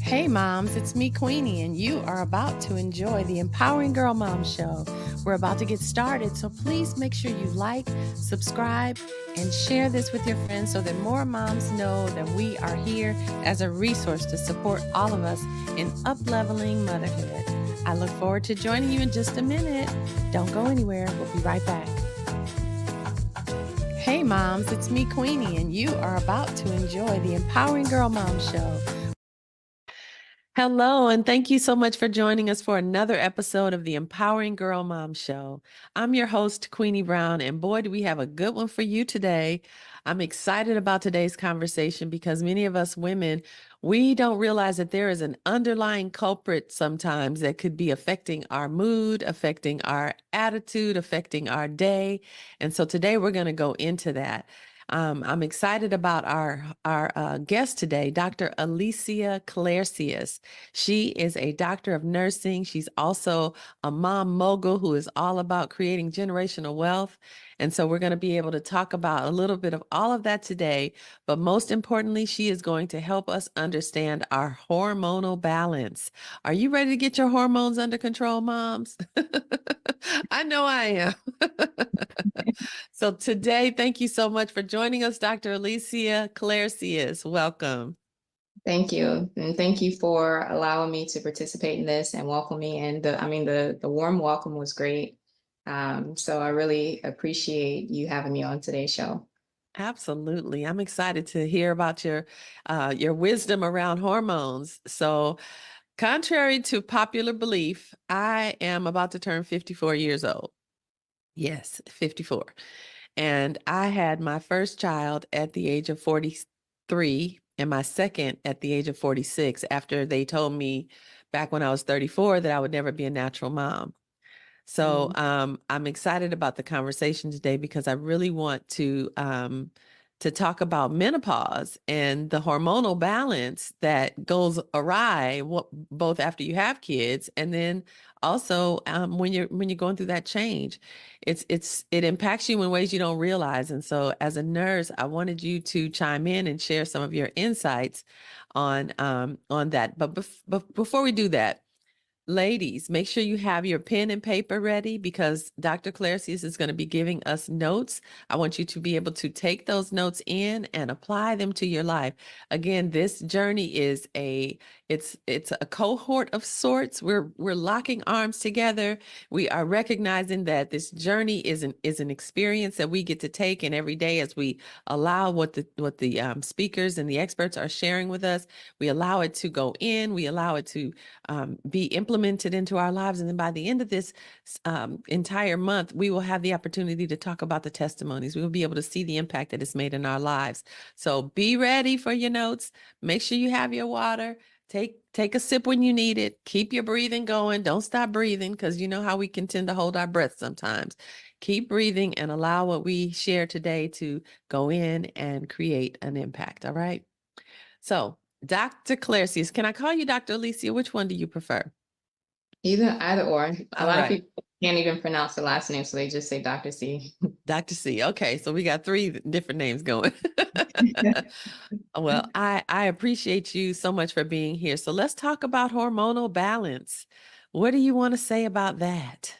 Hey moms, it's me, Queenie, and you are about to enjoy the Empowering Girl Mom Show. We're about to get started, so please make sure you like, subscribe, and share this with your friends so that more moms know that we are here as a resource to support all of us in up-leveling motherhood. I look forward to joining you in just a minute. Don't go anywhere. We'll be right back. Hey moms, it's me, Queenie, and you are about to enjoy the Empowering Girl Mom Show. Hello, and thank you so much for joining us for another episode of the Empowering Girl Mom Show. I'm your host, Queenie Brown, and boy, do we have a good one for you today. I'm excited about today's conversation because many of us women, we don't realize that there is an underlying culprit sometimes that could be affecting our mood, affecting our attitude, affecting our day. And so today we're going to go into that. I'm excited about our guest today, Dr. Alicia Claircius. She is a doctor of nursing. She's also a mom mogul who is all about creating generational wealth. And so we're going to be able to talk about a little bit of all of that today. But most importantly, she is going to help us understand our hormonal balance. Are you ready to get your hormones under control, moms? I know I am. So today, thank you so much for joining us, Dr. Alicia Claircius. Welcome. Thank you. And thank you for allowing me to participate in this and welcome me. And the warm welcome was great. So I really appreciate you having me on today's show. Absolutely. I'm excited to hear about your wisdom around hormones. So, contrary to popular belief, I am about to turn 54 years old. Yes, 54. And I had my first child at the age of 43 and my second at the age of 46 after they told me back when I was 34 that I would never be a natural mom. So I'm excited about the conversation today because I really want to talk about menopause and the hormonal balance that goes awry both after you have kids and then also when you're going through that change. It impacts you in ways you don't realize. And so as a nurse, I wanted you to chime in and share some of your insights on that. But before we do that, ladies, make sure you have your pen and paper ready because Dr. Claircius is going to be giving us notes. I want you to be able to take those notes in and apply them to your life. Again, this journey is it's a cohort of sorts. We're locking arms together. We are recognizing that this journey is an experience that we get to take, and every day as we allow what the speakers and the experts are sharing with us, we allow it to go in. We allow it to be implemented into our lives. And then by the end of this entire month, we will have the opportunity to talk about the testimonies. We will be able to see the impact that it's made in our lives. So be ready for your notes. Make sure you have your water. Take a sip when you need it. Keep your breathing going. Don't stop breathing because you know how we can tend to hold our breath sometimes. Keep breathing and allow what we share today to go in and create an impact. All right. So Dr. Claircius, can I call you Dr. Alicia? Which one do you prefer? Either or. A lot of Right. people can't even pronounce the last name, so they just say Dr. C. Dr. C. Okay, so we got 3 different names going. Well, I appreciate you so much for being here. So let's talk about hormonal balance. What do you want to say about that?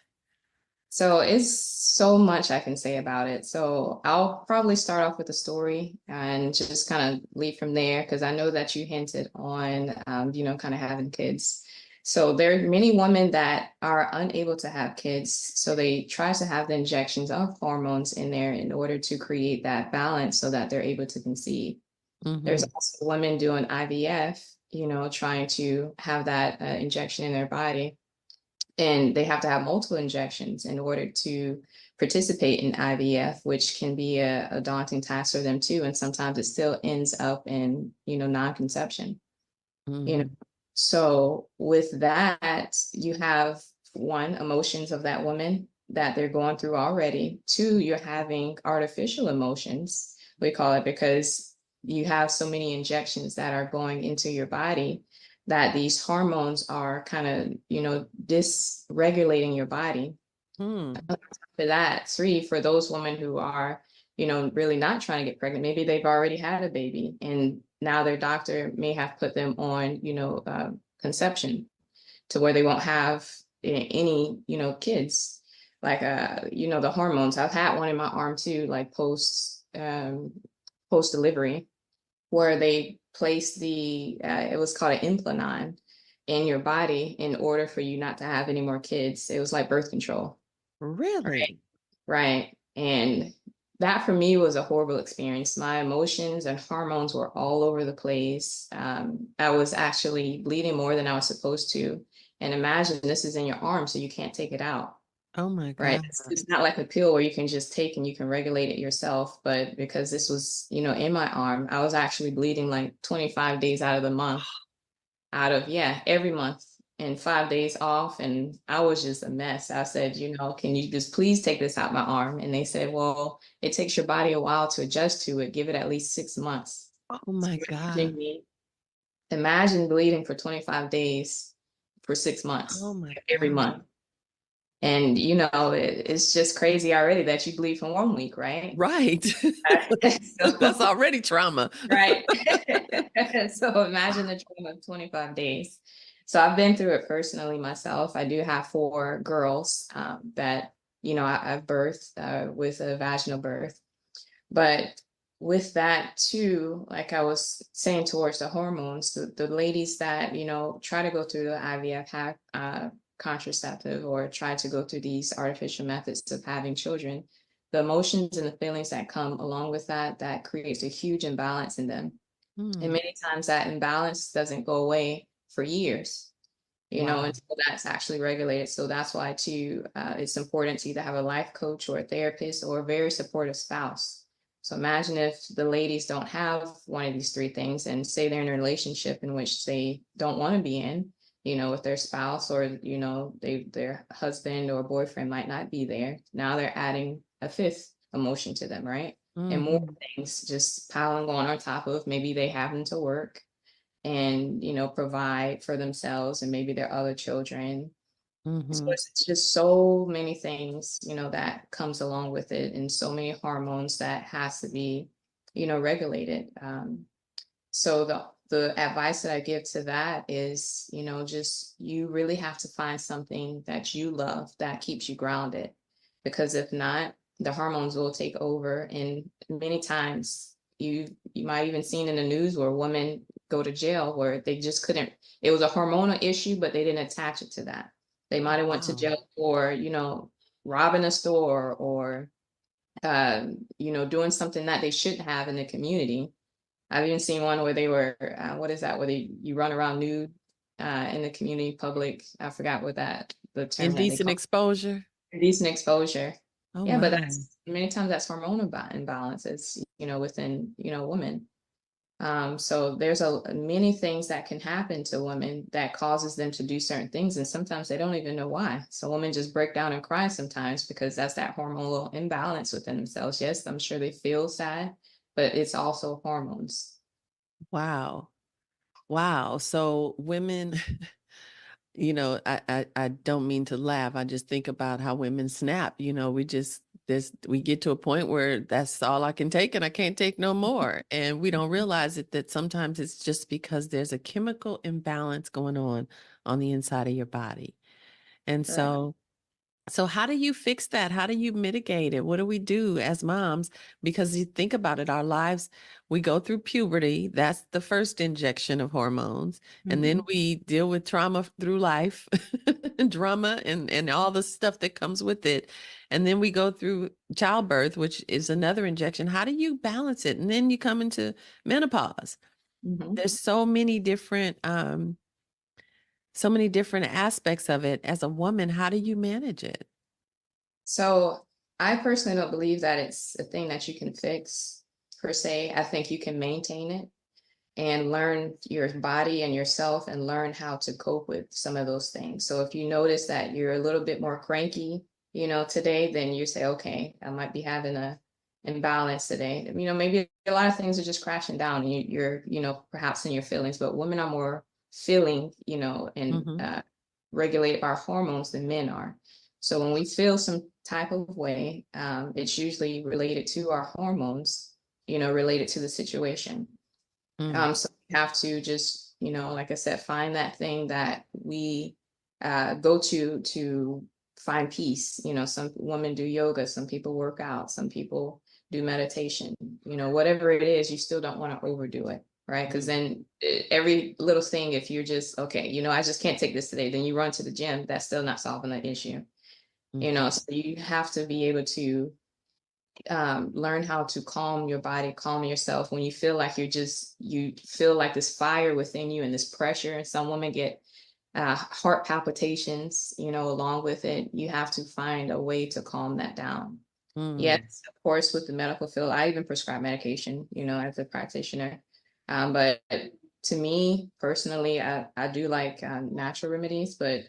So it's so much I can say about it. So I'll probably start off with a story and just kind of lead from there because I know that you hinted on, kind of having kids. So there are many women that are unable to have kids. So they try to have the injections of hormones in there in order to create that balance so that they're able to conceive. There's also women doing IVF, trying to have that injection in their body, and they have to have multiple injections in order to participate in IVF, which can be a daunting task for them too. And sometimes it still ends up in, non-conception, you know. So with that, you have one, emotions of that woman that they're going through already. Two, you're having artificial emotions, we call it, because you have so many injections that are going into your body that these hormones are kind of, dysregulating your body. For that, three, for those women who are, really not trying to get pregnant, maybe they've already had a baby and now their doctor may have put them on, conception to where they won't have any, kids. Like, the hormones. I've had one in my arm too, like post delivery, where they placed it was called an implant in your body in order for you not to have any more kids. It was like birth control. Really? Right. And that for me was a horrible experience. My emotions and hormones were all over the place. I was actually bleeding more than I was supposed to. And imagine this is in your arm, so you can't take it out. Oh my Right. God. It's not like a pill where you can just take and you can regulate it yourself. But because this was, in my arm, I was actually bleeding like 25 days out of the month, yeah, every month, and 5 days off. And I was just a mess. I said, can you just please take this out my arm? And they said, well, it takes your body a while to adjust to it. Give it at least 6 months. Oh So my God. imagine bleeding for 25 days for six Oh months my every God. month. And it's just crazy already that you bleed for 1 week, right? Right. That's So, already trauma. right. So imagine the trauma of 25 days. So I've been through it personally myself. I do have 4 girls that, I've birthed with a vaginal birth. But with that too, like I was saying towards the hormones, the ladies that, try to go through the IVF, have contraceptive, or try to go through these artificial methods of having children, the emotions and the feelings that come along with that creates a huge imbalance in them. And Hmm. many times that imbalance doesn't go away for years, Wow. until that's actually regulated. So that's why too, it's important to either have a life coach or a therapist or a very supportive spouse. So imagine if the ladies don't have one of these 3 things, and say they're in a relationship in which they don't want to be in, with their spouse, or, their husband or boyfriend might not be there. Now they're adding a 5th emotion to them, right? And more Hmm. things just piling on top of, maybe they having to work and, provide for themselves and maybe their other children. So Hmm. it's just so many things, that comes along with it, and so many hormones that has to be, regulated. So the advice that I give to that is, just you really have to find something that you love that keeps you grounded, because if not, the hormones will take over. And many times you might even seen in the news where women go to jail where they just couldn't, it was a hormonal issue, but they didn't attach it to that. They might have went to Wow. jail for, robbing a store, or doing something that they shouldn't have in the community. I've even seen one where they were, what is that? Where you run around nude in the community public. I forgot what the term that they Indecent call exposure. it. Decent exposure. Oh Yeah, but my. that's many times that's hormonal imbalances, within, women. So there's many things that can happen to women that causes them to do certain things, and sometimes they don't even know why. So women just break down and cry sometimes because that's that hormonal imbalance within themselves. Yes, I'm sure they feel sad, but it's also hormones. Wow. Wow. So women, I don't mean to laugh. I just think about how women snap. We get to a point where that's all I can take and I can't take no more. And we don't realize it, that sometimes it's just because there's a chemical imbalance going on the inside of your body. And Correct. so how do you fix that? How do you mitigate it? What do we do as moms? Because you think about it, our lives, we go through puberty. That's the first injection of hormones. And then Mhm. we deal with trauma through life, drama and all the stuff that comes with it. And then we go through childbirth, which is another injection. How do you balance it? And then you come into menopause. Mhm. There's so many different aspects of it. As a woman, how do you manage it? So I personally don't believe that it's a thing that you can fix per se. I think you can maintain it and learn your body and yourself and learn how to cope with some of those things. So if you notice that you're a little bit more cranky, today, then you say, okay, I might be having a imbalance today. Maybe a lot of things are just crashing down and you're, perhaps in your feelings, but women are more feeling, and Hmm. regulate our hormones than men are. So when we feel some type of way, it's usually related to our hormones, related to the situation. Mm, So we have to just, like I said, find that thing that we go to find peace. Some women do yoga, some people work out, some people do meditation. Whatever it is, you still don't want to overdo it, right? Because mm, then every little thing, if you're just, okay, I just can't take this today, then you run to the gym, that's still not solving the issue. mhm, So you have to be able to learn how to calm your body, calm yourself when you feel like you feel like this fire within you and this pressure. And some women get heart palpitations, along with it. You have to find a way to calm that down. mm. Yes, of course, with the medical field, I even prescribe medication, as a practitioner. But to me personally, I do like natural remedies, but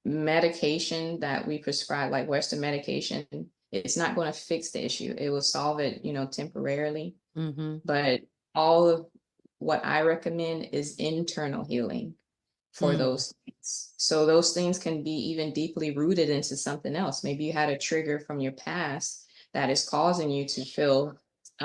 medication that we prescribe, like Western medication, it's not going to fix the issue. It will solve it, temporarily. Mhm, But all of what I recommend is internal healing for mm, those things. So those things can be even deeply rooted into something else. Maybe you had a trigger from your past that is causing you to feel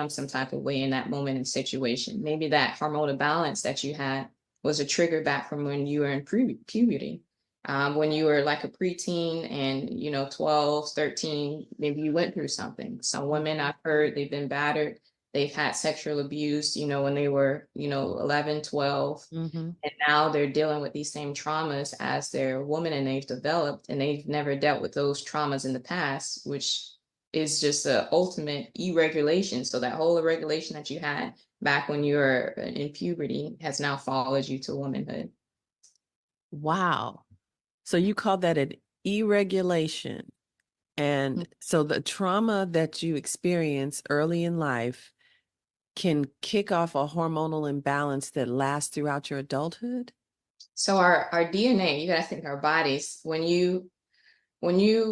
some type of way in that moment and situation. Maybe that hormonal balance that you had was a trigger back from when you were in puberty. When you were like a preteen and 12, 13, maybe you went through something. Some women mhm, I've heard they've been battered, they've had sexual abuse, when they were 11, 12, mhm. and now they're dealing with these same traumas as their woman, and they've developed and they've never dealt with those traumas in the past, which is just a ultimate irregulation. So that whole irregulation that you had back when you were in puberty has now followed you to womanhood. Wow. So you call that an irregulation. And so the trauma that you experience early in life can kick off a hormonal imbalance that lasts throughout your adulthood? So our DNA, you gotta think our bodies, when you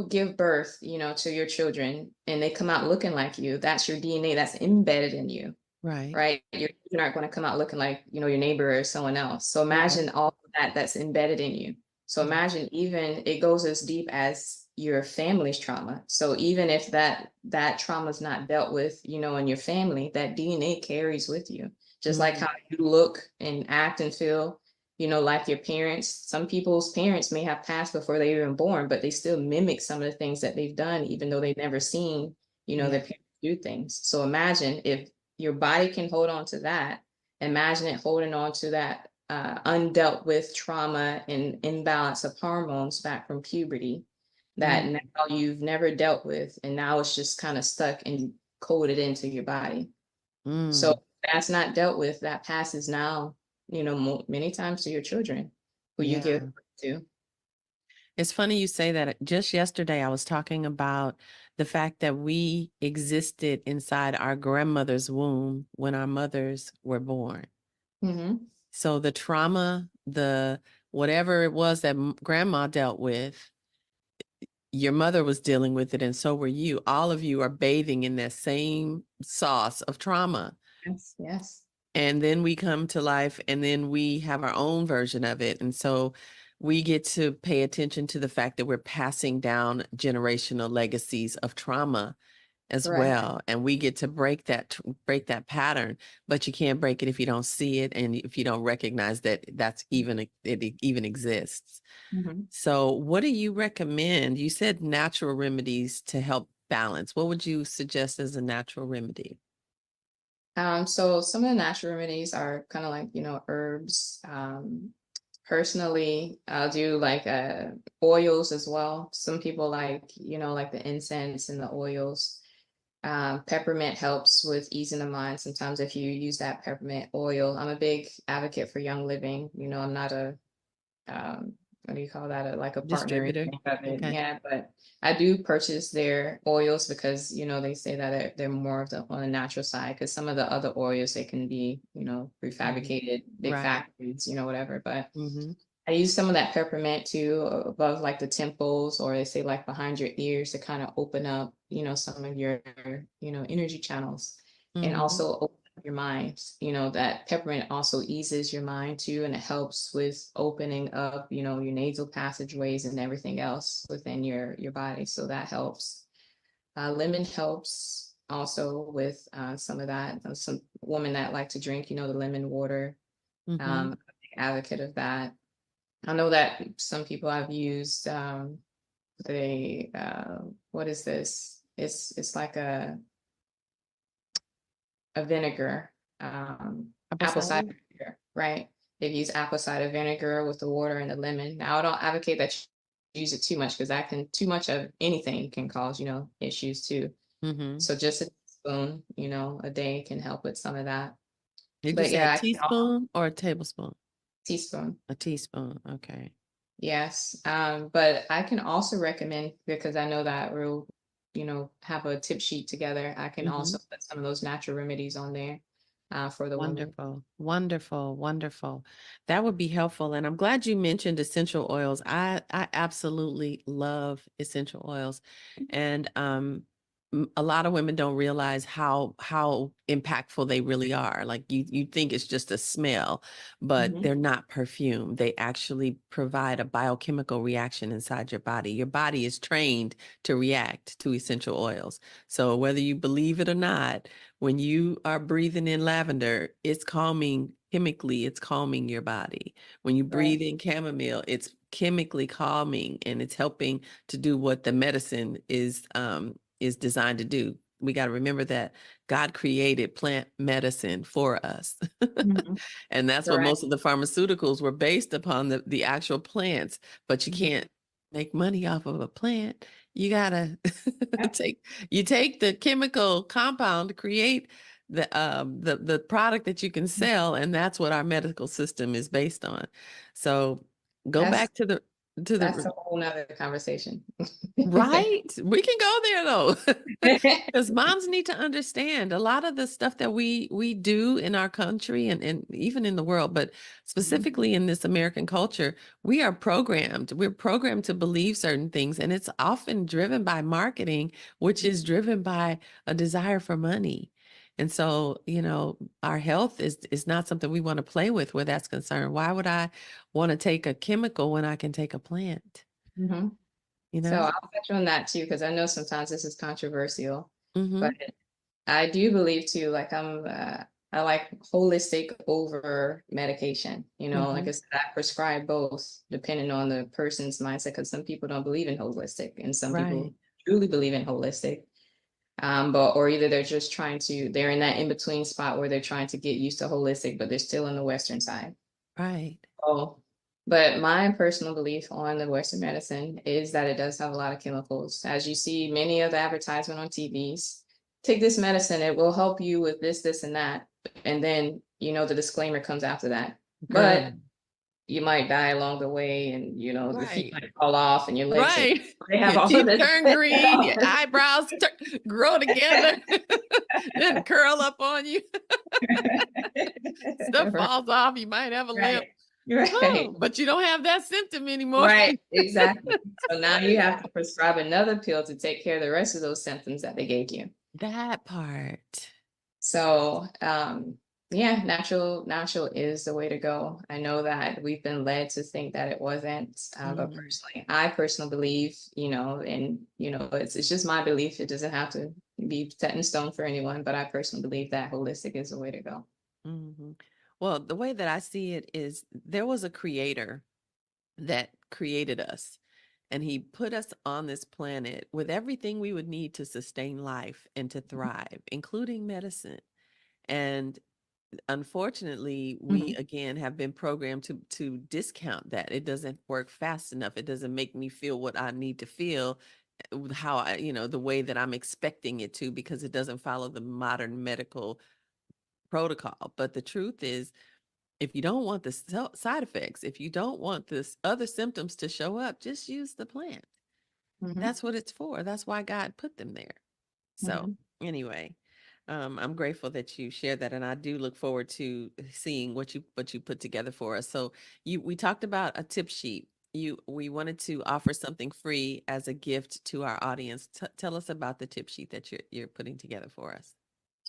give birth, to your children and they come out looking like you, that's your DNA that's embedded in you, Right. right? Your children aren't going to come out looking like, your neighbor or someone else. So Right. imagine all of that that's embedded in you. So Mhm. imagine even it goes as deep as your family's trauma. So even if that trauma is not dealt with, in your family, that DNA carries with you. Just like Mm, how you look and act and feel, like your parents. Some people's parents may have passed before they were even born, but they still mimic some of the things that they've done, even though they've never seen, yeah. their parents do things. So imagine if your body can hold on to that. Imagine it holding on to that undealt with trauma and imbalance of hormones back from puberty that Mm, now you've never dealt with, and now it's just kind of stuck and coded into your body. So mm, that's not dealt with. That passes now, many times to your children who you give yeah. birth to. It's funny you say that. Just yesterday, I was talking about the fact that we existed inside our grandmother's womb when our mothers were born. Hmm. So the trauma, the whatever it was that grandma dealt with, your mother was dealing with it, and so were you. All of you are bathing in that same sauce of trauma. Yes, yes, And then we come to life, and then we have our own version of it. And so we get to pay attention to the fact that we're passing down generational legacies of trauma as correct. well, and we get to break that pattern. But you can't break it if you don't see it and if you don't recognize that it even exists. Mhm. So what do you recommend? You said natural remedies to help balance. What would you suggest as a natural remedy? So some of the natural remedies are kind of like, herbs. Personally, I'll do like oils as well. Some people like, like the incense and the oils. Peppermint helps with easing the mind. Sometimes if you use that peppermint oil, I'm a big advocate for Young Living. I'm not a what do you call that? Like a partner or Distributor. anything of it. Okay. Yeah, but I do purchase their oils because they say that they're more of the on the natural side, because some of the other oils they can be Mhm. prefabricated, big Right. factories, whatever. But Hmm. I use some of that peppermint too above like the temples, or they say like behind your ears to kind of open up, some of your, energy channels, and Hmm. also open up your mind. That peppermint also eases your mind too, and it helps with opening up, your nasal passageways and everything else within your body. So that helps. Lemon helps. also with some of that. Some women that like to drink, the lemon water. Mm-hmm. I'm a big advocate of that. I know that some people have used the what is this? It's like a vinegar, Apple apple cider? cider vinegar, right? They've used apple cider vinegar with the water and the lemon. Now I don't advocate that you use it too much because too much of anything can cause, issues too. Mm-hmm. So just a spoon, a day can help with some of that. Did you But say a yeah, teaspoon or a tablespoon? teaspoon. A teaspoon. Okay. Yes. But I can also recommend, because I know that we'll, have a tip sheet together. I can Mm-hmm. also put some of those natural remedies on there for the women. Wonderful, wonderful, wonderful. That would be helpful. And I'm glad you mentioned essential oils. I absolutely love essential oils. And a lot of women don't realize how impactful they really are. Like you think it's just a smell, but Mhm. they're not perfume. They actually provide a biochemical reaction inside your body. Your body is trained to react to essential oils. So whether you believe it or not, when you are breathing in lavender, it's calming chemically, it's calming your body. When you Right. breathe in chamomile, it's chemically calming and it's helping to do what the medicine is designed to do. We got to remember that God created plant medicine for us. Mhm. And that's what Correct. most of the pharmaceuticals were based upon, the actual plants, but you Mhm. can't make money off of a plant. You gotta Yep. take the chemical compound to create the product that you can sell, and that's what our medical system is based on. So go That's back to that's the a whole nother conversation. right. We can go there though. Because moms need to understand a lot of the stuff that we do in our country and even in the world, but Mhm. specifically in this American culture, we are programmed. We're programmed to believe certain things, and it's often driven by marketing, which is driven by a desire for money. And so, our health is not something we want to play with where that's concerned. Why would I want to take a chemical when I can take a plant? Mhm. You So know? I'll touch on that too, because I know sometimes this is controversial, but Mm-hmm. I do believe too, like I like holistic over medication. Like Mm-hmm. I said, I prescribe both depending on the person's mindset, because some people don't believe in holistic and some Right. people truly believe in holistic. But or either they're in that in-between spot where they're trying to get used to holistic, but they're still in the Western side. Right. Oh, but my personal belief on the Western medicine is that it does have a lot of chemicals. As you see many of the advertisement on TVs, take this medicine, it will help you with this, this, and that. And then, the disclaimer comes after that. Girl. But you might die along the way, and the feet Right. might fall off and your legs are, Right. they have Your all of teeth this. turn green, your eyebrows grow together, then curl up on you. Stuff falls off. You might have a limp. Right. Right. Oh, but you don't have that symptom anymore. Right, exactly. So now you have to prescribe another pill to take care of the rest of those symptoms that they gave you. That part. So, yeah, natural is the way to go. I know that we've been led to think that it wasn't, but Mhm. personally, I personally believe, and it's just my belief. It doesn't have to be set in stone for anyone, but I personally believe that holistic is the way to go. Mhm. Well, the way that I see it is there was a creator that created us, and he put us on this planet with everything we would need to sustain life and to thrive, including medicine. And unfortunately, we Mhm. again have been programmed to discount that. It doesn't work fast enough. It doesn't make me feel what I need to feel, how the way that I'm expecting it to, because it doesn't follow the modern medical protocol. But the truth is, if you don't want the side effects, if you don't want this other symptoms to show up, just use the plant. Mhm. That's what it's for. That's why God put them there. So Mhm. anyway, I'm grateful that you shared that, and I do look forward to seeing what you put together for us. So we talked about a tip sheet. We wanted to offer something free as a gift to our audience. Tell us about the tip sheet that you're putting together for us.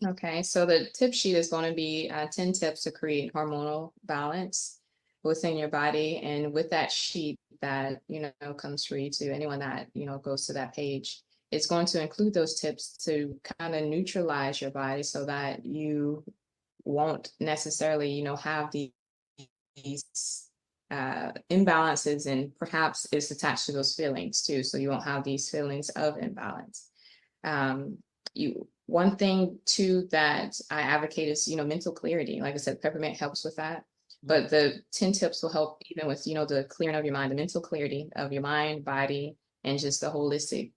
Okay, so the tip sheet is going to be 10 tips to create hormonal balance within your body. And with that sheet that, comes free to anyone that, goes to that page. it's going to include those tips to kind of neutralize your body so that you won't necessarily, have these imbalances, and perhaps it's attached to those feelings too. So you won't have these feelings of imbalance. One thing too that I advocate is, mental clarity. Like I said, peppermint helps with that. But the 10 tips will help even with, the clearing of your mind, the mental clarity of your mind, body, and just the holistic,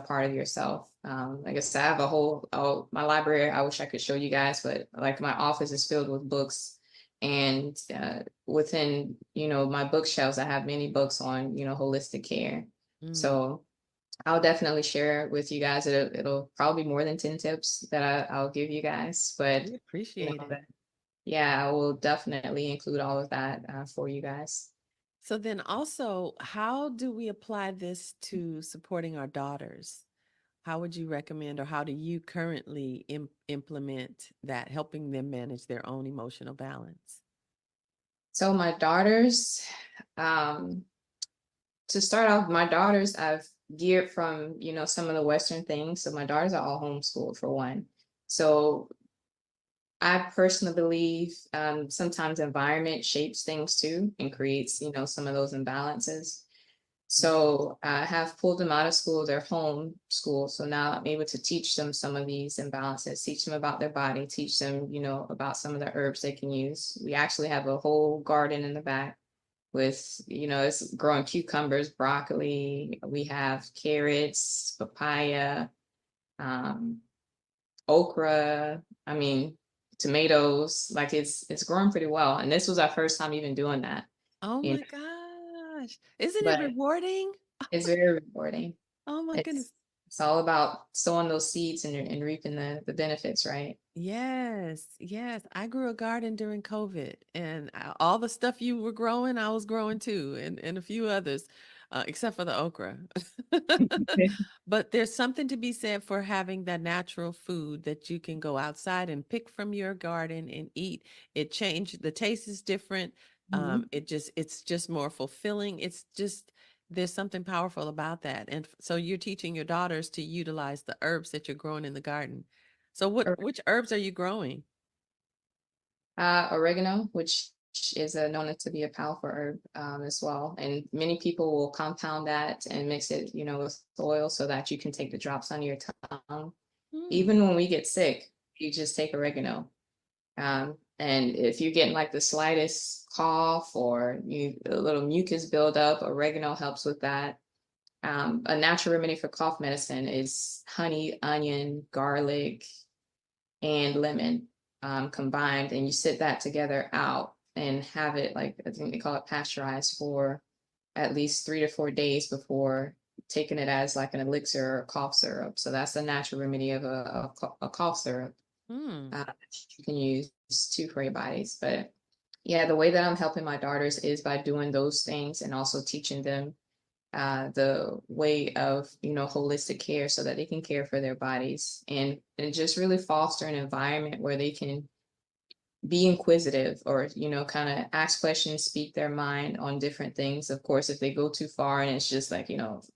part of yourself. Like I said, I have my library, I wish I could show you guys, but like my office is filled with books. And within, my bookshelves, I have many books on, holistic care. So I'll definitely share with you guys. It'll probably be more than 10 tips that I'll give you guys, but We appreciate it. yeah, I will definitely include all of that for you guys. So then also, how do we apply this to supporting our daughters? How would you recommend, or how do you currently implement that, helping them manage their own emotional balance? So my daughters, um, to start off, my daughters, I've geared from, some of the Western things. So my daughters are all homeschooled for one. So I personally believe sometimes environment shapes things too and creates, some of those imbalances. So I have pulled them out of school, their home school. So now I'm able to teach them some of these imbalances, teach them about their body, teach them, about some of the herbs they can use. We actually have a whole garden in the back with, it's growing cucumbers, broccoli. We have carrots, papaya, um, okra. I mean, tomatoes. Like it's growing pretty well. And this was our first time even doing that. Oh You my know, gosh. Isn't it but rewarding? it's very rewarding. Oh my It's goodness. it's all about sowing those seeds and reaping the benefits, right? Yes, yes. I grew a garden during COVID, and all the stuff you were growing, I was growing too, and a few others, except for the okra. But there's something to be said for having that natural food that you can go outside and pick from your garden and eat. It changed, the taste is different. Mhm. It's just more fulfilling. It's just, there's something powerful about that. And so you're teaching your daughters to utilize the herbs that you're growing in the garden. So which herbs are you growing? Oregano, which is known to be a powerful herb as well. And many people will compound that and mix it, with oil so that you can take the drops on your tongue. Hmm. Even when we get sick, you just take oregano. And if you're getting like the slightest cough or a little mucus buildup, oregano helps with that. A natural remedy for cough medicine is honey, onion, garlic, and lemon combined, and you sit that together out and have it, like I think they call it pasteurized, for at least 3 to 4 days before taking it as like an elixir or cough syrup. So that's a natural remedy of a cough syrup Hmm. that you can use too for your bodies. But yeah, the way that I'm helping my daughters is by doing those things and also teaching them the way of, holistic care so that they can care for their bodies, and just really foster an environment where they can be inquisitive, or kind of ask questions, speak their mind on different things. Of course, if they go too far and it's just like,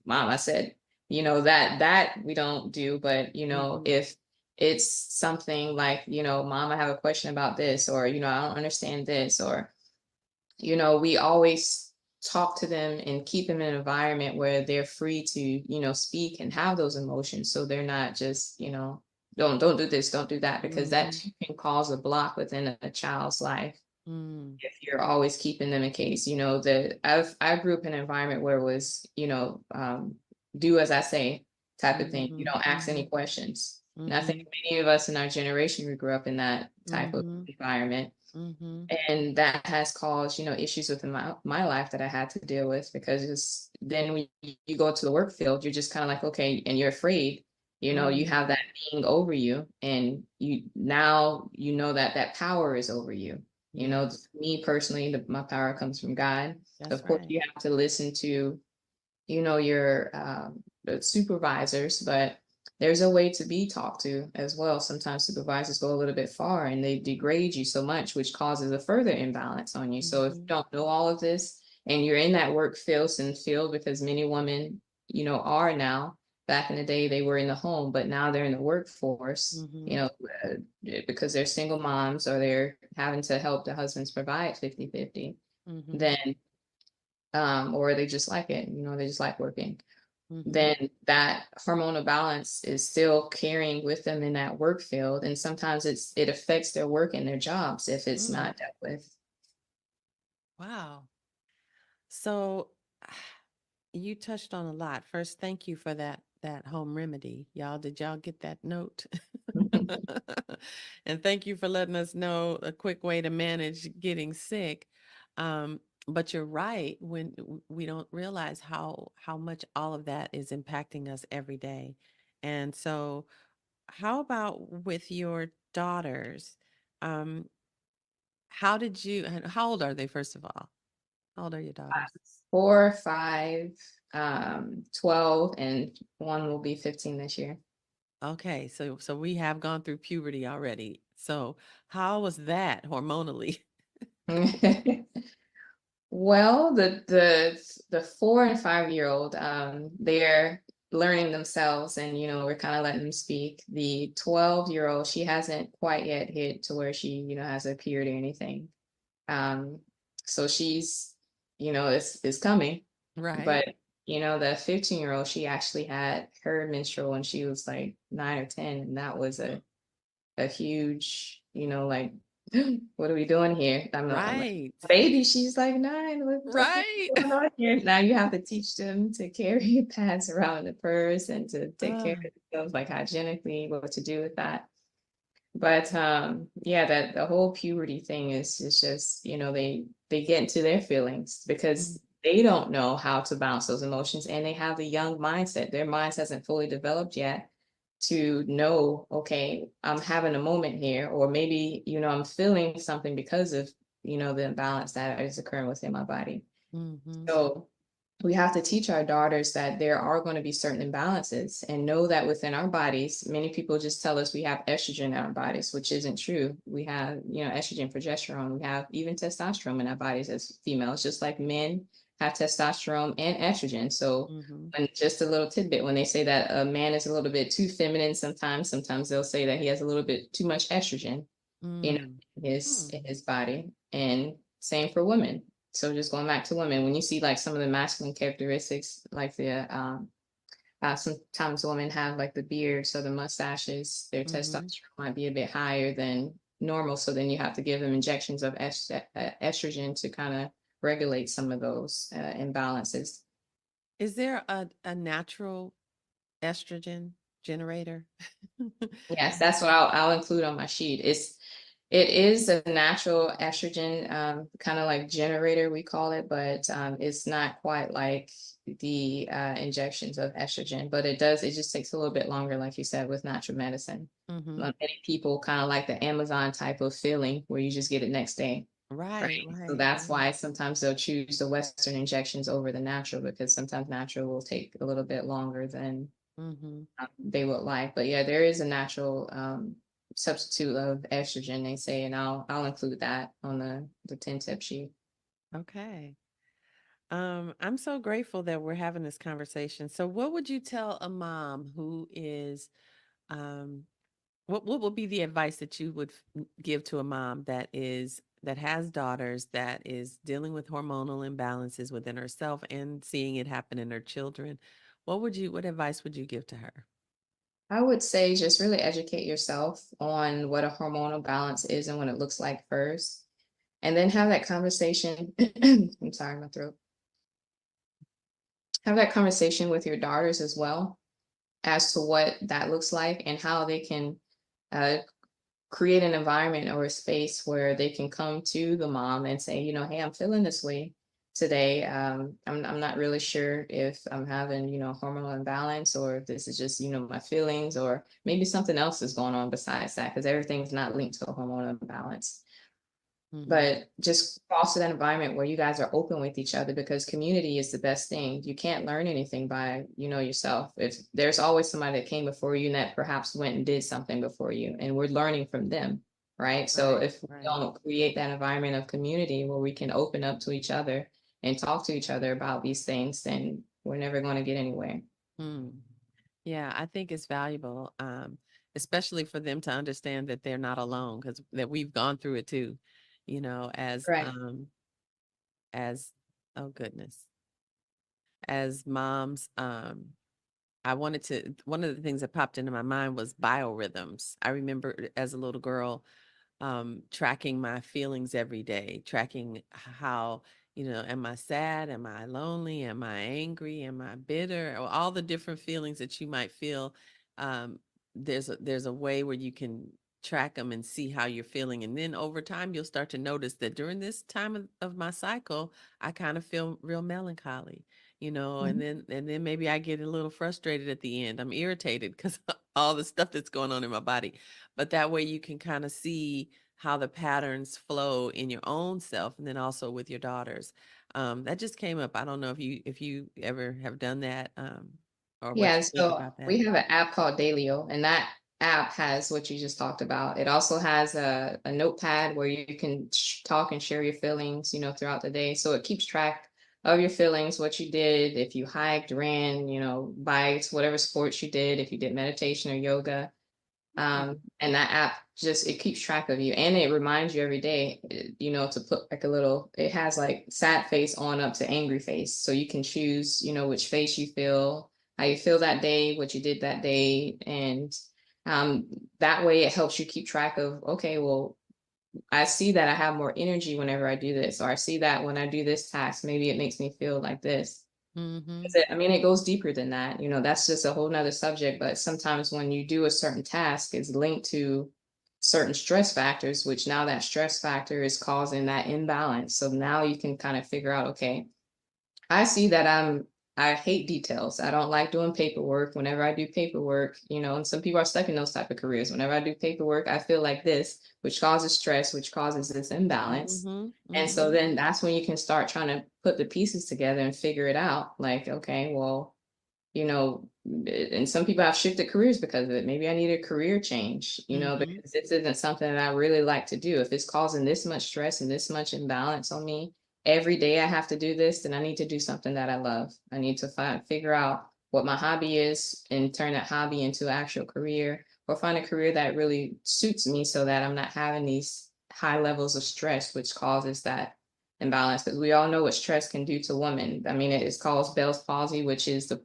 mom, I said, that we don't do. But Hmm. if it's something like, mom, I have a question about this, or I don't understand this, or we always talk to them and keep them in an environment where they're free to, speak and have those emotions. So they're not just, don't do this, don't do that, because that Hmm. too can cause a block within a child's life Hmm. if you're always keeping them in case, that I grew up in an environment where it was, do as I say type of thing. You Hmm. don't ask any Hmm. questions. And I think Hmm. many of us in our generation, we grew up in that type of Hmm. environment, Hmm. and that has caused issues within my life that I had to deal with, because then when you go to the work field, you're just kind of like, okay, and you're afraid, you Hmm. have that being over you, and now that power is over you. Yeah, Me personally, my power comes from God. that's Of course, right. you have to listen to your the supervisors, but there's a way to be talked to as well. Sometimes supervisors go a little bit far and they degrade you so much, which causes a further imbalance on you. So if you Hmm. don't know all of this and you're in that work field, because many women, are now, back in the day they were in the home, but now they're in the workforce, you know, because they're single moms or they're having to help the husbands provide 50-50, then or they just like it, you know, they just like working, then that hormonal balance is still carrying with them in that work field. And sometimes it affects their work and their jobs if it's not dealt with. Wow. So you touched on a lot. First, thank you for that home remedy. Y'all, did y'all get that note? And thank you for letting us know a quick way to manage getting sick. But you're right, when we don't realize how much all of that is impacting us every day. And so how about with your daughters? Um, and how old are they, first of all? How old are your daughters? 4, 5, 12, and one will be 15 this year. Okay, so we have gone through puberty already. So how was that hormonally? Well, the 4 and 5 year old, they're learning themselves, and you know, we're kind of letting them speak. The 12-year-old, she hasn't quite yet hit to where she, you know, has a period or anything. Um, so she's, you know, it's coming. Right. But you know, the 15-year-old, she actually had her menstrual when she was like 9 or 10, and that was a huge, you know, like, what are we doing here? I'm like, Right. baby, she's like 9. What's Right. going on here? Now you have to teach them to carry pads around in the purse and to take care Uh, of themselves, like hygienically, what to do with that. But yeah, that the whole puberty thing is just, you know, they get into their feelings mm, because they don't know how to bounce those emotions, and they have the young mindset. Their minds hasn't fully developed yet to know, okay, I'm having a moment here, or maybe, you know, I'm feeling something because of, you know, the imbalance that is occurring within my body. mhm, So we have to teach our daughters that there are going to be certain imbalances, and know that within our bodies, many people just tell us we have estrogen in our bodies, which isn't true. We have, you know, estrogen, progesterone, we have even testosterone in our bodies as females, just like men have testosterone and estrogen. So mhm, when just a little tidbit, when they say that a man is a little bit too feminine, sometimes they'll say that he has a little bit too much estrogen in mm, his mm, in his body, and same for women. So just going back to women, when you see like some of the masculine characteristics, like the sometimes women have like the beard, so the mustaches, their mhm, testosterone might be a bit higher than normal. So then you have to give them injections of estrogen to kind of regulate some of those imbalances. Is there a natural estrogen generator? Yes, that's what I'll include on my sheet. It is a natural estrogen, kind of like generator, we call it, but it's not quite like the injections of estrogen, but it just takes a little bit longer, like you said, with natural medicine. Mhm. Many people kind of like the Amazon type of feeling where you just get it next day, right? Right, So right, that's right. why sometimes they'll choose the Western injections over the natural, because sometimes natural will take a little bit longer than Mhm. they would like. But yeah, there is a natural substitute of estrogen, they say, and I'll include that on the 10 tip sheet. Okay. I'm so grateful that we're having this conversation. So what would you tell a mom who is um what would be the advice that you would give to a mom that has daughters, that is dealing with hormonal imbalances within herself and seeing it happen in her children? What advice would you give to her? I would say just really educate yourself on what a hormonal balance is and what it looks like first, and then have that conversation. I'm sorry, my throat. Have that conversation with your daughters as well as to what that looks like and how they can uh, create an environment or a space where they can come to the mom and say, you know, hey, I'm feeling this way today. I'm not really sure if I'm having, you know, hormonal imbalance, or if this is just, you know, my feelings, or maybe something else is going on besides that, because everything's not linked to a hormonal imbalance. Mhm. But just foster that environment where you guys are open with each other, because community is the best thing. You can't learn anything by, you know, yourself. If there's always somebody that came before you and that perhaps went and did something before you, and we're learning from them, right? So Right, if we right. don't create that environment of community where we can open up to each other and talk to each other about these things, then we're never going to get anywhere. Hmm. Yeah, I think it's valuable, especially for them to understand that they're not alone, because that we've gone through it too, you know, Right. as oh goodness, as moms. I wanted to, one of the things that popped into my mind was biorhythms. I remember as a little girl, tracking my feelings every day, tracking how, am I sad? Am I lonely? Am I angry? Am I bitter? Or all the different feelings that you might feel. Um, there's a way where you can track them and see how you're feeling. And then over time, you'll start to notice that during this time of my cycle, I kind of feel real melancholy, Mhm. and then maybe I get a little frustrated at the end. I'm irritated because all the stuff that's going on in my body. But that way you can kind of see how the patterns flow in your own self and then also with your daughters. That just came up. I don't know if you ever have done that, or what Yeah, you think so about that. we have an app called Dailyo, and that app has what you just talked about. It also has a notepad where you can talk and share your feelings, throughout the day. So it keeps track of your feelings, what you did, if you hiked, ran, bikes, whatever sports you did, if you did meditation or yoga. Hmm. And that app just it keeps track of you, and it reminds you every day, to put like a little. It has like sad face on up to angry face, so you can choose, which face you feel, how you feel that day, what you did that day, and um, that way it helps you keep track of. Okay, well, I see that I have more energy whenever I do this, or I see that when I do this task, maybe it makes me feel like this. Hmm. I mean, it goes deeper than that. That's just a whole nother subject. But sometimes when you do a certain task, it's linked to certain stress factors, which now that stress factor is causing that imbalance. So now you can kind of figure out, okay, I see that I hate details. I don't like doing paperwork. Whenever I do paperwork, and some people are stuck in those type of careers. Whenever I do paperwork, I feel like this, which causes stress, which causes this imbalance. Hmm. And so Hmm. then that's when you can start trying to put the pieces together and figure it out. Like, okay, well, and some people have shifted careers because of it. Maybe I need a career change, Hmm. because this isn't something that I really like to do. If it's causing this much stress and this much imbalance on me, every day I have to do this, then I need to do something that I love. I need to figure out what my hobby is and turn that hobby into an actual career, or find a career that really suits me so that I'm not having these high levels of stress, which causes that imbalance. Because we all know what stress can do to women. I mean, it's called Bell's palsy, which is the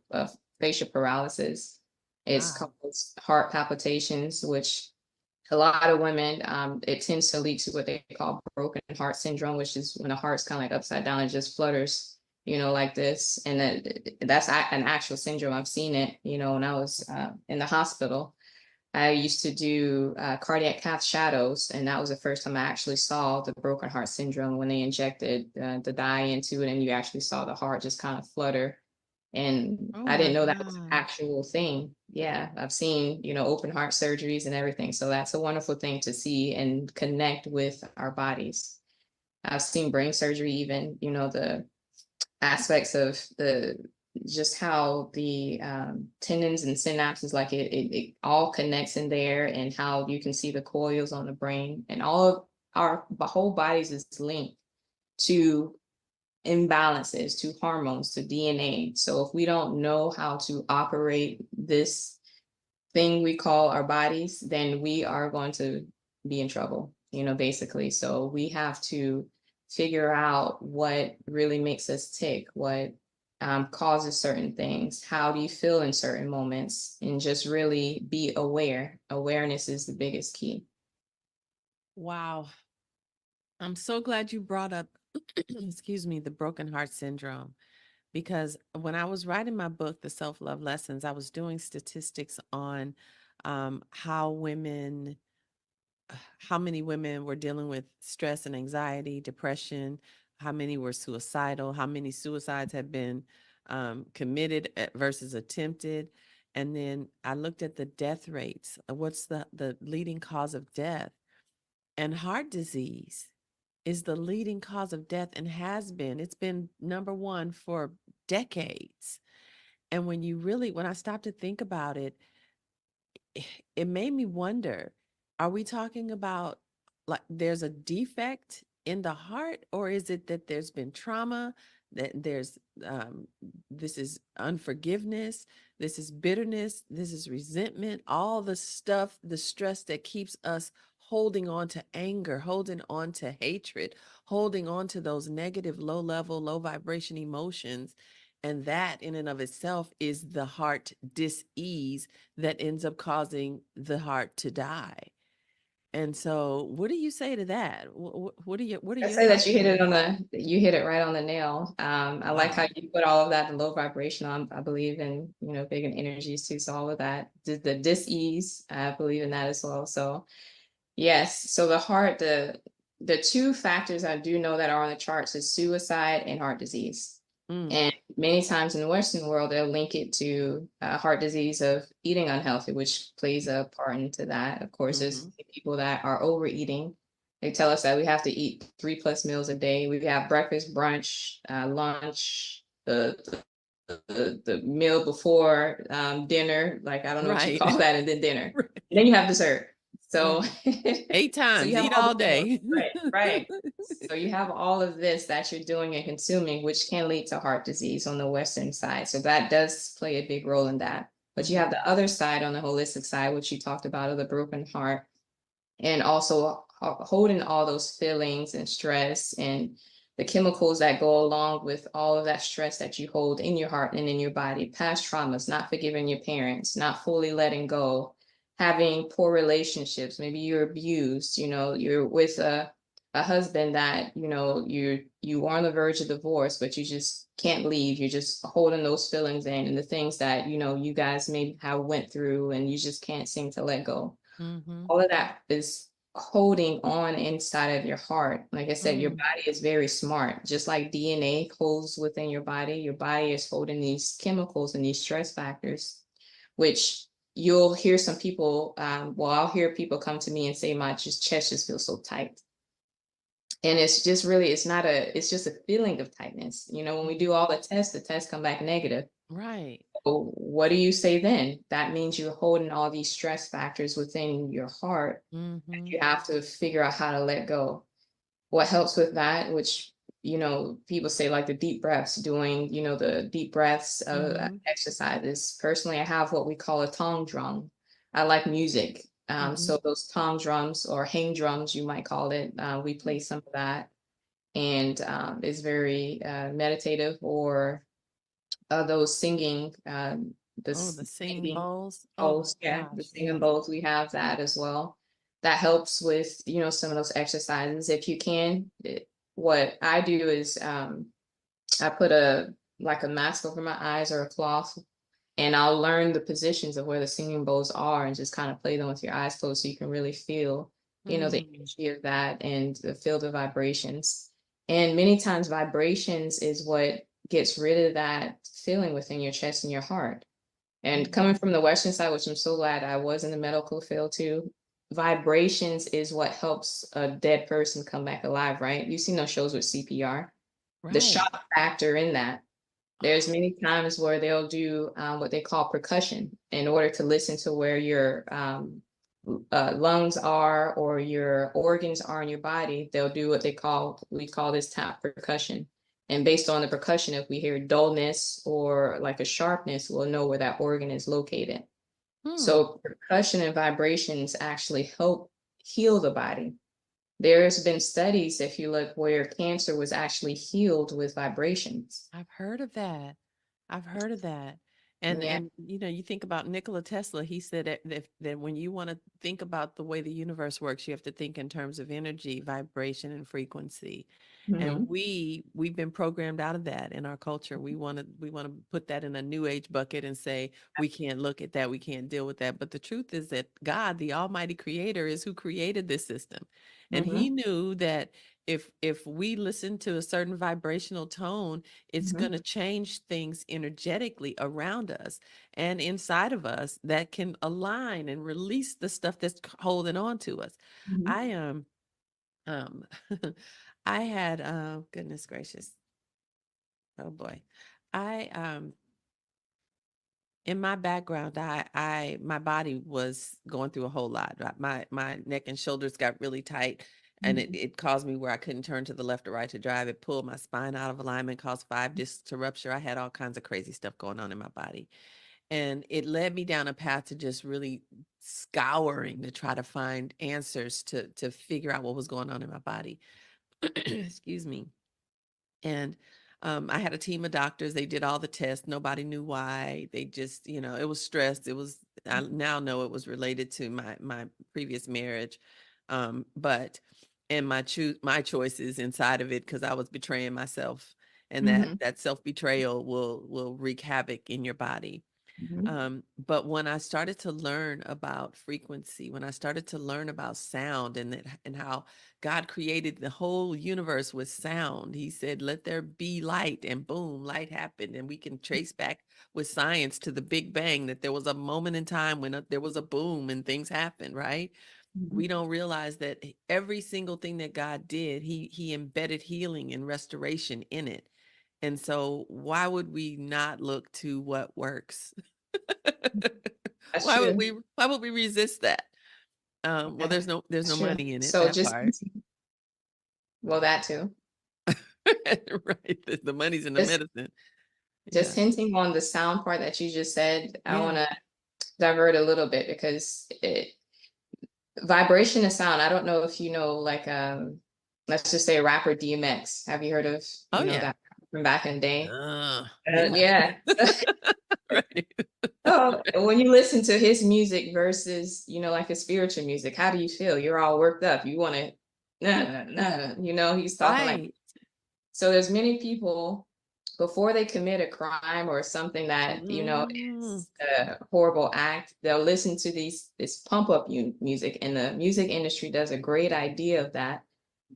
facial paralysis. It's Wow. caused heart palpitations, which a lot of women, it tends to lead to what they call broken heart syndrome, which is when the heart's kind of like upside down and just flutters, like this. And that's an actual syndrome. I've seen it, when I was in the hospital. I used to do cardiac cath shadows, and that was the first time I actually saw the broken heart syndrome when they injected the dye into it, and you actually saw the heart just kind of flutter. And Oh I my didn't know that was an God. actual thing. Yeah, I've seen, open heart surgeries and everything. So that's a wonderful thing to see and connect with our bodies. I've seen brain surgery, even, the aspects of the just how the tendons and synapses, like it all connects in there, and how you can see the coils on the brain, and all of our whole bodies is linked to imbalances, to hormones, to DNA. So if we don't know how to operate this thing we call our bodies, then we are going to be in trouble, basically. So we have to figure out what really makes us tick, what causes certain things, how do you feel in certain moments, and just really be aware. Awareness is the biggest key. Wow. I'm so glad you brought up, excuse me, the broken heart syndrome. Because when I was writing my book, The Self Love Lessons, I was doing statistics on how women, how many women were dealing with stress and anxiety, depression, how many were suicidal, how many suicides had been committed versus attempted. And then I looked at the death rates. What's the leading cause of death? And heart disease is the leading cause of death and has been. It's been number one for decades. And when I stopped to think about it, it made me wonder, are we talking about like there's a defect in the heart, or is it that there's been trauma, that there's this is unforgiveness, this is bitterness, this is resentment, all the stuff, the stress that keeps us holding on to anger, holding on to hatred, holding on to those negative, low level, low vibration emotions. And that in and of itself is the heart dis-ease that ends up causing the heart to die. And so what do you say to that? What are I your say that thoughts you hit on it that? on you hit it right on the nail. I like how Wow. you put all of that in low vibration. I believe in, big in energies too. So all of that, the dis-ease, I believe in that as well. So yes. So the heart, the two factors I do know that are on the charts is suicide and heart disease. Mm, And many times in the Western world, they'll link it to heart disease of eating unhealthy, which plays a part into that. Of course, there's mhm. people that are overeating. They tell us that we have to eat 3+ meals a day. We have breakfast, brunch, lunch, the meal before dinner. Like, I don't know what you Right. call that, and then dinner. Right. And then you have dessert. So, Mm. 8 so you times, have eat all all the meals. day. Right, right. So you have all of this that you're doing and consuming, which can lead to heart disease on the Western side. So that does play a big role in that. But you have Mhm. the other side on the holistic side, which you talked about, of the broken heart, and also holding all those feelings and stress and the chemicals that go along with all of that stress that you hold in your heart and in your body, past traumas, not forgiving your parents, not fully letting go, having poor relationships. Maybe you're abused, you're with a husband that, you are on the verge of divorce, but you just can't leave. You're just holding those feelings in and the things that, you guys maybe have went through and you just can't seem to let go. Mhm. All of that is holding on inside of your heart. Like I said, your Mm. body is very smart. Just like DNA holds within your body is holding these chemicals and these stress factors, which you'll hear some people, well, I'll hear people come to me and say, my chest just feels so tight. And it's just really, it's just a feeling of tightness. When we do Mhm. all the tests come back negative. Right. So what do you say then? That means you're holding all these stress factors within your heart. Mhm. You have to figure out how to let go. What helps with that, which, people say like the deep breaths, doing, the deep breaths Mhm. exercises. Personally, I have what we call a tongue drum. I like music. Mhm. So those tongue drums or hang drums, you might call it, we play some of that. And it's very meditative, or those singing, Oh, this the singing singing bowls. Oh my bowls, yeah, the gosh, singing yes. bowls, we have that as well. That helps with, some of those exercises if you can. What I do is I put a mask over my eyes or a cloth, and I'll learn the positions of where the singing bowls are and just kind of play them with your eyes closed so you can really feel, the Mm. energy of that and feel the vibrations. And many times vibrations is what gets rid of that feeling within your chest and your heart. And coming Mhm. from the Western side, which I'm so glad I was in the medical field too, vibrations is what helps a dead person come back alive, right? You've seen those shows with CPR. The Right. shock factor in that. There's many times where they'll do what they call percussion in order to listen to where your lungs are or your organs are in your body. They'll do what we call this tap percussion. And based on the percussion, if we hear dullness or like a sharpness, we'll know where that organ is located. Hmm. So percussion and vibrations actually help heal the body. There's been studies, if you look, where cancer was actually healed with vibrations. I've heard of that. I've heard of that. And Yeah. you think about Nikola Tesla, he said that when you want to think about the way the universe works, you have to think in terms of energy, vibration, and frequency. And Mhm. we've been programmed out of that in our culture. We want to put that in a new age bucket and say we can't look at that, we can't deal with that. But the truth is that God, the Almighty Creator, is who created this system. And he Mhm. knew that if we listen to a certain vibrational tone, it's Mhm. going to change things energetically around us and inside of us that can align and release the stuff that's holding on to us. Mhm. I um I had goodness gracious. Oh boy. I in my background, my body was going through a whole lot. My neck and shoulders got really tight. and it caused me where I couldn't turn to the left or right to drive. It pulled my spine out of alignment, caused 5 discs to rupture. I had all kinds of crazy stuff going on in my body. And it led me down a path to just really scouring to try to find answers to figure out what was going on in my body. Excuse me. And I had a team of doctors. They did all the tests. Nobody knew why. They just, it was stress. I now know it was related to my previous marriage. But and my choices inside of it, because I was betraying myself, and that self-betrayal will wreak havoc in your body. But when I started to learn about frequency, when I started to learn about sound and how God created the whole universe with sound, he said, let there be light, and boom, light happened. And we can trace back with science to the Big Bang, that there was a moment in time when there was a boom and things happened, right? We don't realize that every single thing that God did, he embedded healing and restoration in it. And so why would we not look to what works? That's Why would true. we resist that? Well, there's no That's true. money in it, So that just, part. well, that too. Right. The money's in the Just medicine. just Yeah. hinting on the sound part that you just said, I Yeah. want to divert a little bit because vibration is sound. I don't know if you know, like, let's just say rapper DMX. Have you heard of, Oh, yeah. that from back in the day? Yeah. Yeah. Right. Oh, when you listen to his music versus, like his spiritual music, how do you feel? You're all worked up. You want to, nah, nah, he's talking like, Right. so there's many people before they commit a crime or something that, Mm, is a horrible act, they'll listen to this pump up music, and the music industry does a great idea of that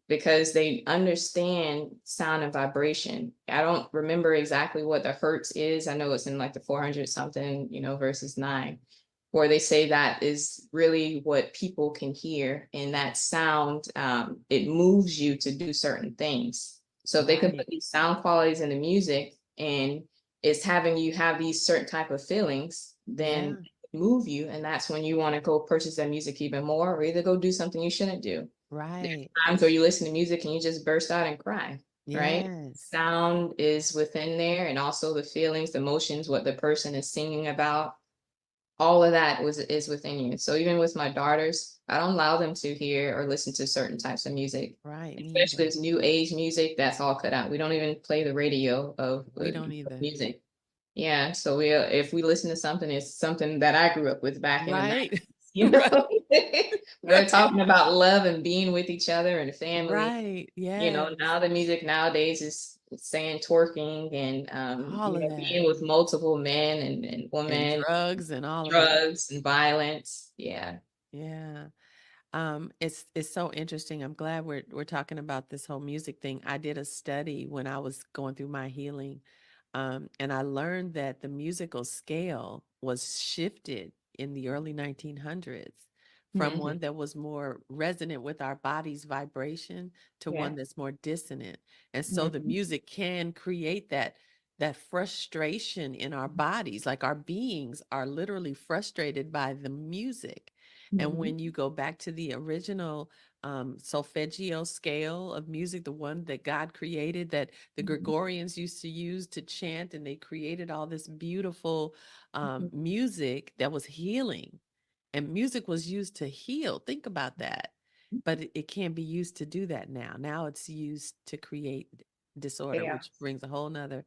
because they understand sound and vibration. I don't remember exactly what the hertz is. I know it's in like the 400 something, versus 9, where they say that is really what people can hear. And that sound, it moves you to do certain things. So if they can put right. these sound qualities in the music and it's having you have these certain type of feelings, Yeah. then move you. And that's when you want to go purchase that music even more, or either go do something you shouldn't do. Right. Times where you listen to music and you just burst out and cry, right? Yes. Sound is within there, and also the feelings, the emotions, what the person is singing about, all of that is within you. So even with my daughters, I don't allow them to hear or listen to certain types of music, Right. Me especially either. this new age music. That's all cut out. We don't even play the radio of We don't either. music. Yeah, so if we listen to something, it's something that I grew up with back in the 90s, Right. you know. We're talking about love and being with each other and family. Right. Yes. Now the music nowadays is saying twerking and All of that. being with multiple men and And women, drugs and all of that. drugs and violence. Yeah. Yeah. It's so interesting. I'm glad we're talking about this whole music thing. I did a study when I was going through my healing, and I learned that the musical scale was shifted in the early 1900s from Mhm. one that was more resonant with our body's vibration to Yeah. one that's more dissonant. And so the Mhm. music can create that frustration in our bodies, like our beings are literally frustrated by the music. And Mhm. when you go back to the original solfeggio scale of music, the one that God created, that the Mhm. Gregorians used to use to chant, and they created all this beautiful Mhm. music that was healing. And music was used to heal. Think about that. But it can't be used to do that now. Now it's used to create disorder, Yeah. which brings a whole nother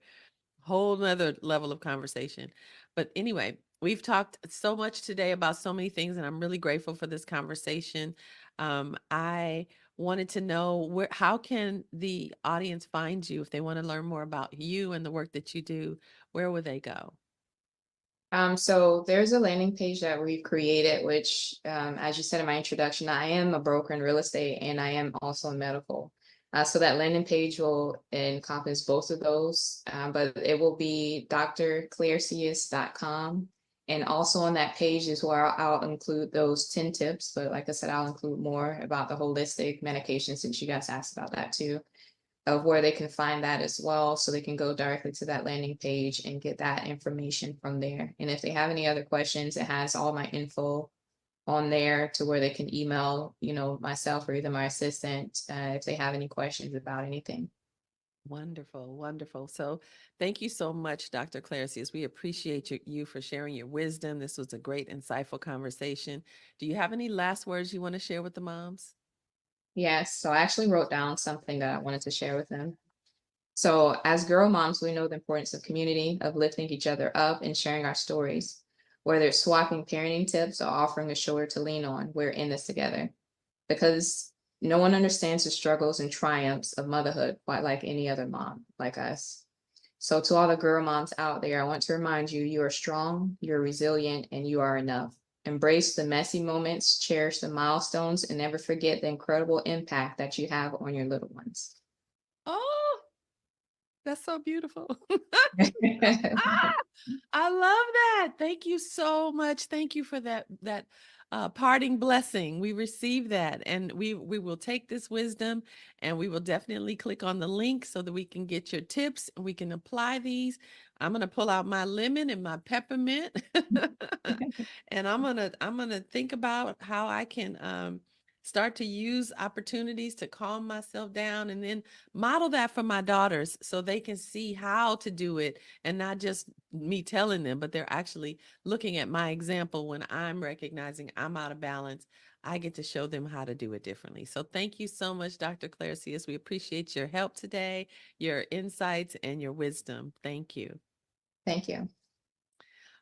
level of conversation. But anyway, we've talked so much today about so many things, and I'm really grateful for this conversation. I wanted to know how can the audience find you if they want to learn more about you and the work that you do? Where would they go? So there's a landing page that we've created, which, as you said in my introduction, I am a broker in real estate and I am also in medical. So that landing page will encompass both of those, but it will be drclaircius.com. And also on that page is where I'll include those 10 tips. But like I said, I'll include more about the holistic medication since you guys asked about that too, of where they can find that as well. So they can go directly to that landing page and get that information from there. And if they have any other questions, it has all my info on there to where they can email, myself or either my assistant if they have any questions about anything. Wonderful, wonderful. So thank you so much, Dr. Claircius. We appreciate you for sharing your wisdom. This was a great, insightful conversation. Do you have any last words you want to share with the moms? Yes, so I actually wrote down something that I wanted to share with them. So, as girl moms, we know the importance of community, of lifting each other up and sharing our stories. Whether it's swapping parenting tips or offering a shoulder to lean on, we're in this together. Because no one understands the struggles and triumphs of motherhood quite like any other mom like us. So, to all the girl moms out there, I want to remind you you are strong, you're resilient, and you are enough. Embrace the messy moments, cherish the milestones, and never forget the incredible impact that you have on your little ones. Oh, that's so beautiful. Ah, I love that. Thank you so much. Thank you for that parting blessing. We receive that, and we will take this wisdom, and we will definitely click on the link so that we can get your tips and we can apply these. I'm gonna pull out my lemon and my peppermint, and I'm gonna think about how I can start to use opportunities to calm myself down, and then model that for my daughters so they can see how to do it, and not just me telling them, but they're actually looking at my example. When I'm recognizing I'm out of balance, I get to show them how to do it differently. So thank you so much, Dr. Claircius. We appreciate your help today, your insights, and your wisdom. Thank you. Thank you.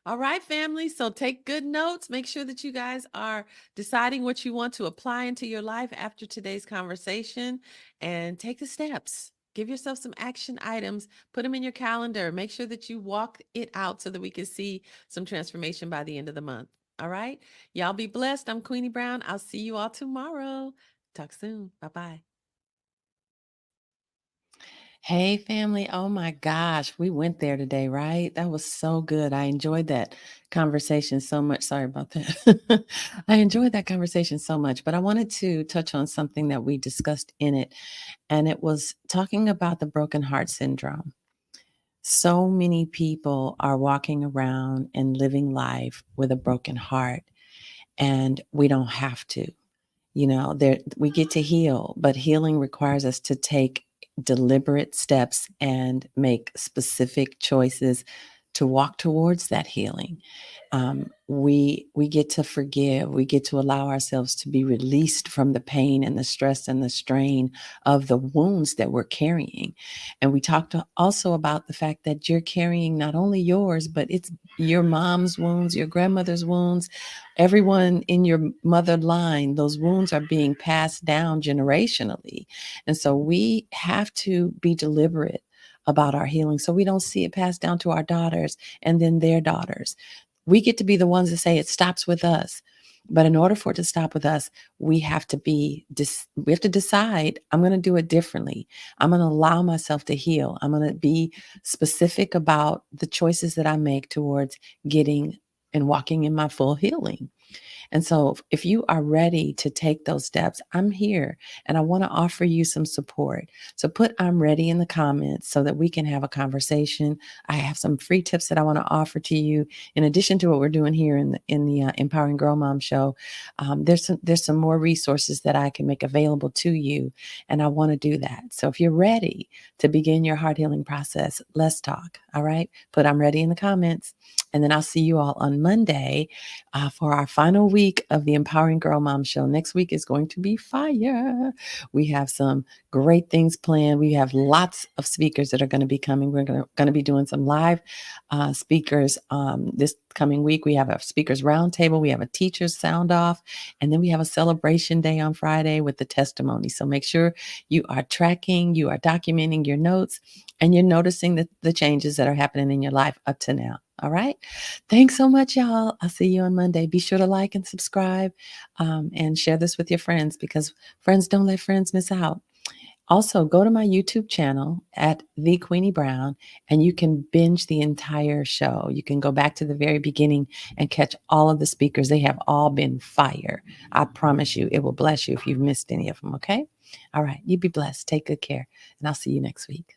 All right, family. So take good notes. Make sure that you guys are deciding what you want to apply into your life after today's conversation, and take the steps. Give yourself some action items, put them in your calendar. Make sure that you walk it out so that we can see some transformation by the end of the month. All right. Y'all be blessed. I'm Queenie Brown. I'll see you all tomorrow. Talk soon. Bye bye. Hey, family. Oh my gosh. We went there today, right? That was so good. I enjoyed that conversation so much. Sorry about that. I enjoyed that conversation so much, but I wanted to touch on something that we discussed in it, and it was talking about the broken heart syndrome. So many people are walking around and living life with a broken heart, and we don't have to. There we get to heal, but healing requires us to take deliberate steps and make specific choices to walk towards that healing. We get to forgive. We get to allow ourselves to be released from the pain and the stress and the strain of the wounds that we're carrying. And we talked also about the fact that you're carrying not only yours, but it's your mom's wounds, your grandmother's wounds, everyone in your mother line. Those wounds are being passed down generationally. And so we have to be deliberate about our healing so we don't see it passed down to our daughters and then their daughters. We get to be the ones that say it stops with us. But in order for it to stop with us, we have to we have to decide, I'm going to do it differently. I'm going to allow myself to heal. I'm going to be specific about the choices that I make towards getting and walking in my full healing. And so if you are ready to take those steps, I'm here and I want to offer you some support. So put I'm ready in the comments so that we can have a conversation. I have some free tips that I want to offer to you in addition to what we're doing here in the Empowering Girl Mom show. There's some more resources that I can make available to you, and I want to do that. So if you're ready to begin your heart healing process, let's talk. All right, put I'm ready in the comments, and then I'll see you all on Monday for our final week of the Empowering Girl Mom show. Next week is going to be fire. We have some great things planned. We have lots of speakers that are going to be coming. We're going to be doing some live speakers this coming week. We have a speakers roundtable. We have a teacher's sound off. And then we have a celebration day on Friday with the testimony. So make sure you are tracking, you are documenting your notes, and you're noticing the changes that are happening in your life up to now. All right. Thanks so much, y'all. I'll see you on Monday. Be sure to like and subscribe and share this with your friends, because friends don't let friends miss out. Also, go to my YouTube channel at The Queenie Brown, and you can binge the entire show. You can go back to the very beginning and catch all of the speakers. They have all been fire. I promise you, it will bless you if you've missed any of them. Okay. All right. You be blessed. Take good care. And I'll see you next week.